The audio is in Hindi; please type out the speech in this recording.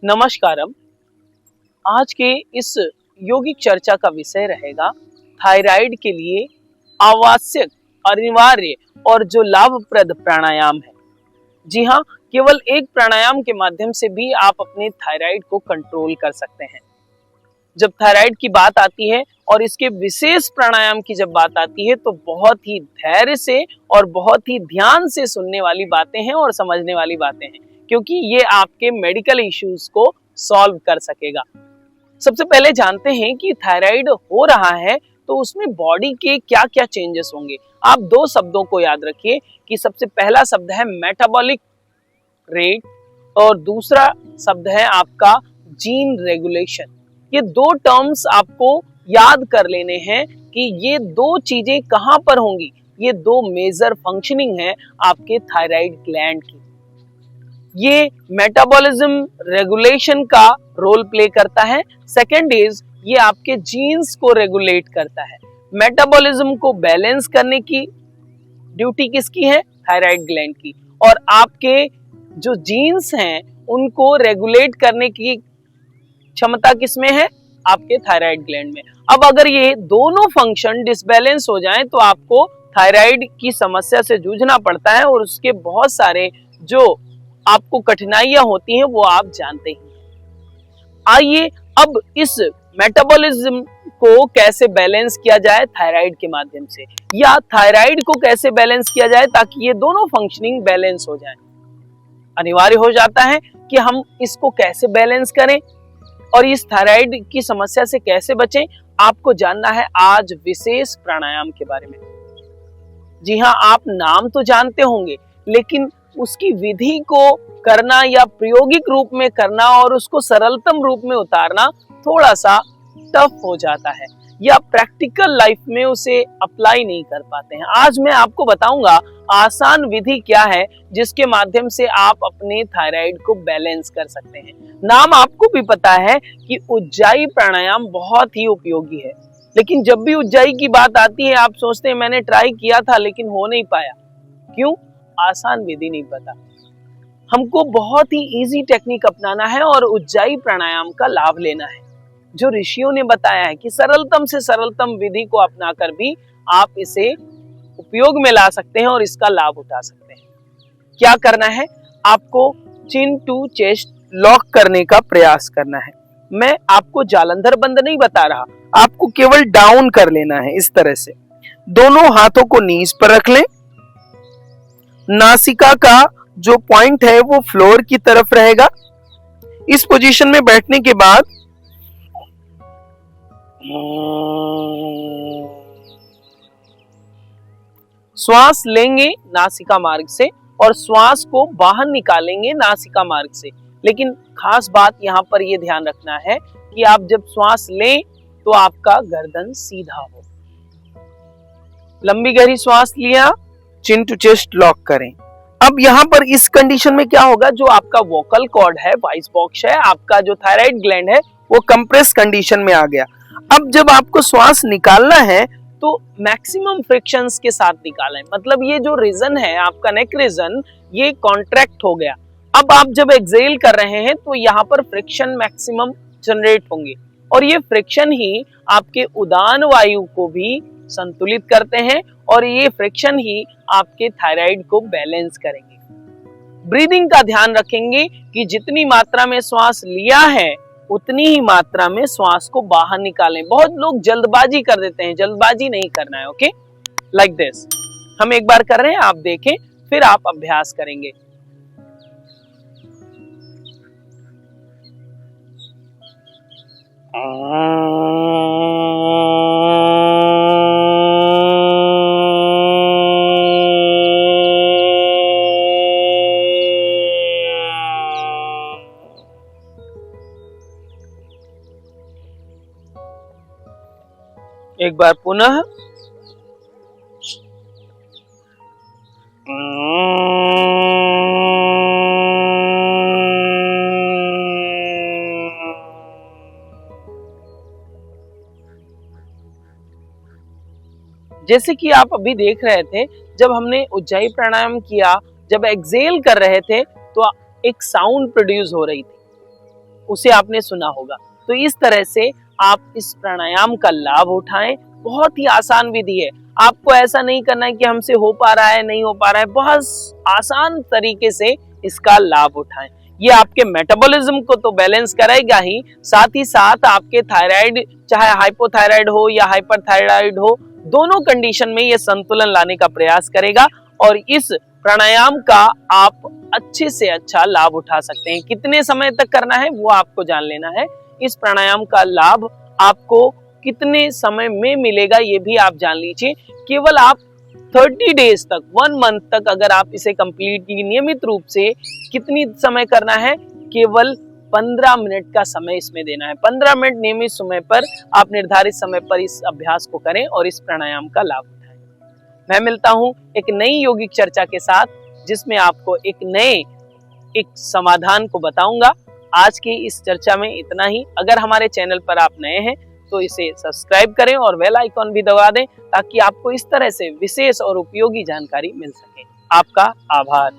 नमस्कारम। आज के इस योगिक चर्चा का विषय रहेगा थायराइड के लिए आवश्यक, अनिवार्य और जो लाभप्रद प्राणायाम है। जी हाँ, केवल एक प्राणायाम के माध्यम से भी आप अपने थायराइड को कंट्रोल कर सकते हैं। जब थायराइड की बात आती है और इसके विशेष प्राणायाम की जब बात आती है तो बहुत ही धैर्य से और बहुत ही ध्यान से सुनने वाली बातें हैं और समझने वाली बातें हैं, क्योंकि ये आपके मेडिकल इश्यूज को सॉल्व कर सकेगा। सबसे पहले जानते हैं कि थायराइड हो रहा है तो उसमें बॉडी के क्या क्या चेंजेस होंगे। आप दो शब्दों को याद रखिए कि सबसे पहला शब्द है मेटाबॉलिक रेट और दूसरा शब्द है आपका जीन रेगुलेशन। ये दो टर्म्स आपको याद कर लेने हैं कि ये दो चीजें कहां पर होंगी। ये दो मेजर फंक्शनिंग है आपके थायराइड ग्लैंड की। ये मेटाबॉलिज्म रेगुलेशन का रोल प्ले करता है। सेकंड इज ये आपके जीन्स को रेगुलेट करता है। मेटाबॉलिज्म को बैलेंस करने की ड्यूटी किसकी है? थायराइड ग्लैंड की। और आपके जो जीन्स हैं उनको रेगुलेट करने की क्षमता किसमें है? आपके थायराइड ग्लैंड में। अब अगर ये दोनों फंक्शन डिसबैलेंस हो जाएं तो आपको थायराइड की समस्या से जूझना पड़ता है और उसके बहुत सारे जो आपको कठिनाइयां होती हैं वो आप जानते ही। आइए अब इस मेटाबॉलिज्म को कैसे बैलेंस किया जाए थायराइड के माध्यम से, या थायराइड को कैसे बैलेंस किया जाए ताकि ये दोनों फंक्शनिंग बैलेंस हो जाए। अनिवार्य हो जाता है कि हम इसको कैसे बैलेंस करें और इस थायराइड की समस्या से कैसे बचें। आपको जानना है आज विशेष प्राणायाम के बारे में। जी हाँ, आप नाम तो जानते होंगे लेकिन उसकी विधि को करना या प्रायोगिक रूप में करना और उसको सरलतम रूप में उतारना थोड़ा सा टफ हो जाता है, या प्रैक्टिकल लाइफ में उसे अप्लाई नहीं कर पाते हैं। आज मैं आपको बताऊंगा आसान विधि क्या है जिसके माध्यम से आप अपने थायराइड को बैलेंस कर सकते हैं। नाम आपको भी पता है कि उज्जाई प्राणायाम बहुत ही उपयोगी है, लेकिन जब भी उज्जाई की बात आती है आप सोचते हैं मैंने ट्राई किया था लेकिन हो नहीं पाया। क्यों? आसान विधि नहीं पता। हमको बहुत ही इजी टेक्निक अपनाना है और उज्जाई प्राणायाम का लाभ लेना है। जो ऋषियों ने बताया है कि सरलतम से सरलतम विधि को अपनाकर भी आप इसे उपयोग में ला सकते हैं और इसका लाभ उठा सकते हैं। क्या करना है? आपको चिन टू चेस्ट लॉक करने का प्रयास करना है। मैं आपको जालंधर बंद नहीं बता रहा, आपको केवल डाउन कर लेना है। इस तरह से दोनों हाथों को नीज पर रख लें। नासिका का जो पॉइंट है वो फ्लोर की तरफ रहेगा। इस पोजीशन में बैठने के बाद श्वास लेंगे नासिका मार्ग से और श्वास को बाहर निकालेंगे नासिका मार्ग से। लेकिन खास बात यहां पर यह ध्यान रखना है कि आप जब श्वास लें तो आपका गर्दन सीधा हो। लंबी गहरी श्वास लिया, चिन टू चेस्ट लॉक करें। अब यहाँ पर इस कंडीशन में क्या होगा, जो आपका वोकल कॉर्ड है, वॉइस बॉक्स है, आपका जो थायराइड ग्लैंड है वो कंप्रेस कंडीशन में आ गया। अब जब आपको श्वास निकालना है तो मैक्सिमम फ्रिक्शंस के साथ निकालें। मतलब ये जो रीजन है आपका नेक रीजन, ये कॉन्ट्रैक्ट हो गया। अब आप जब एक्सेल कर रहे हैं तो यहाँ पर फ्रिक्शन मैक्सिमम जनरेट होंगे और ये फ्रिक्शन ही आपके उदान वायु को भी संतुलित करते हैं और ये फ्रिक्शन ही आपके थायराइड को बैलेंस करेंगे। ब्रीदिंग का ध्यान रखेंगे कि जितनी मात्रा में श्वास लिया है उतनी ही मात्रा में श्वास को बाहर निकालें। बहुत लोग जल्दबाजी कर देते हैं, जल्दबाजी नहीं करना है। Okay, like this. हम एक बार कर रहे हैं, आप देखें, फिर आप अभ्यास करेंगे। एक बार पुनः। जैसे कि आप अभी देख रहे थे, जब हमने उज्जाई प्राणायाम किया, जब एक्सेल कर रहे थे तो एक साउंड प्रोड्यूस हो रही थी। उसे आपने सुना होगा। तो इस तरह से आप इस प्राणायाम का लाभ उठाएं। बहुत ही आसान विधि है, आपको ऐसा नहीं करना है कि हमसे हो पा रहा है नहीं हो पा रहा है, बहुत आसान तरीके से इसका लाभ उठाएं। ये आपके मेटाबॉलिज्म को तो बैलेंस करेगा ही, साथ ही साथ आपके थायराइड, चाहे हाइपोथायराइड हो या हाइपरथायराइड हो, दोनों कंडीशन में ये संतुलन लाने का प्रयास करेगा और इस प्राणायाम का आप अच्छे से अच्छा लाभ उठा सकते हैं। कितने समय तक करना है वो आपको जान लेना है। इस प्राणायाम का लाभ आपको कितने समय में मिलेगा ये भी आप जान लीजिए। केवल आप 30 डेज तक, 1 मंथ तक अगर आप इसे कंप्लीटली नियमित रूप से, कितनी समय करना है, केवल 15 मिनट का समय इसमें देना है। 15 मिनट नियमित समय पर आप निर्धारित समय पर इस अभ्यास को करें और इस प्राणायाम का लाभ उठाएं। मैं मिलता हूं एक नई यौगिक चर्चा के साथ, जिसमें आपको एक समाधान को बताऊंगा। आज की इस चर्चा में इतना ही। अगर हमारे चैनल पर आप नए हैं तो इसे सब्सक्राइब करें और बेल आइकॉन भी दबा दें, ताकि आपको इस तरह से विशेष और उपयोगी जानकारी मिल सके। आपका आभार।